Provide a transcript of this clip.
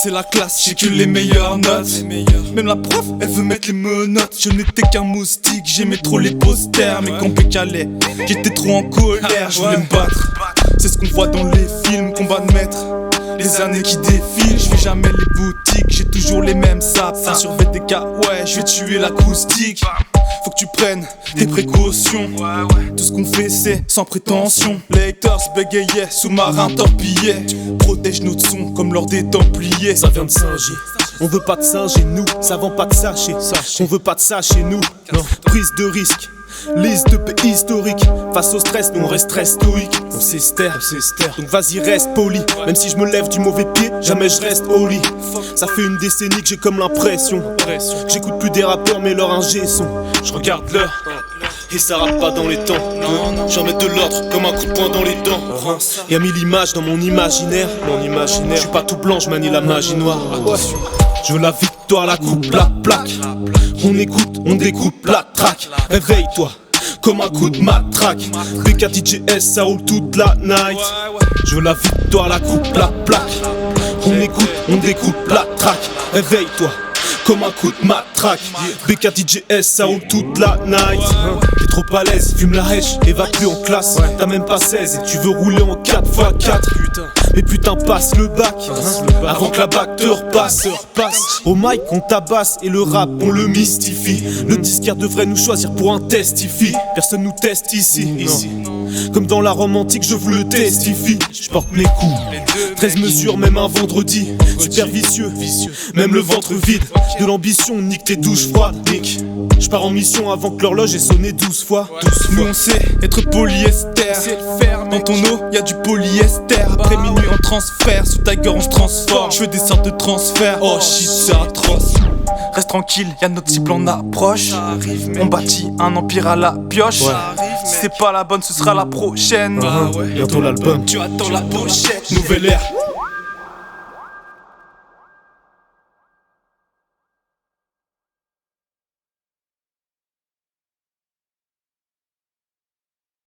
c'est la classe, j'ai que les meilleures notes. Même la prof, elle veut mettre les menottes. Je n'étais qu'un moustique, j'aimais trop les posters. Mais quand Pécalais, j'étais trop en colère. Je voulais me battre, c'est ce qu'on voit dans les films. Combat de maître, les années qui défilent. Je fais jamais les boutiques, j'ai toujours les mêmes sapins. Sur VTK, ouais, je vais tuer l'acoustique. Faut que tu prennes tes précautions. Tout ce qu'on fait c'est sans prétention. Les haters bégayaient, sous-marins torpillaient. Protège notre son comme lors des Templiers. Ça vient de Saint-Gy. On veut pas de singe et nous, ça vend pas de sachet. On veut pas de ça chez nous. Non. Prise de risque, liste de pays historiques. Face au stress, nous on reste très stoïque. On s'estère, donc vas-y reste poli. Même si je me lève du mauvais pied, jamais je reste au lit. Ça fait une décennie que j'ai comme l'impression que j'écoute plus des rappeurs mais leur ingé son. Je regarde l'heure et ça rappe pas dans les temps. J'en mets de l'ordre comme un coup de poing dans les dents. Y'a mille images dans mon imaginaire. Je suis pas tout blanc, je manie la magie noire. Je veux la victoire, la coupe, la plaque. On écoute, on découpe la track. Réveille-toi comme un coup de matraque. BK DJS, ça roule toute la night. Je veux la victoire, la coupe, la plaque. On écoute, on découpe la track. Réveille-toi comme un coup de matraque. BK DJS, ça roule toute la night. T'es trop à l'aise, fume la rêche, évacue en classe. T'as même pas 16 et tu veux rouler en 4x4. Mais putain passe le bac avant que la bac te repasse. Au mic on tabasse et le rap on le mystifie. Le disquaire devrait nous choisir pour un testifie. Personne nous teste ici. Comme dans la Rome antique je vous le testifie. Je porte mes coups 13 mesures même un vendredi. Super vicieux, même le ventre vide. De l'ambition nique tes douches froides. Je pars en mission avant que l'horloge ait sonné 12 fois. Nous on sait être polyester. Dans ton eau y'a du polyester. Après minuit en transfert, sous ta gueule on se transforme. Je fais des sortes de transferts. Oh shit c'est atroce. Reste tranquille, y'a notre cible en approche. On bâtit un empire à la pioche. Si c'est pas la bonne ce sera la prochaine. Bientôt l'album. Tu attends la pochette. Nouvelle ère,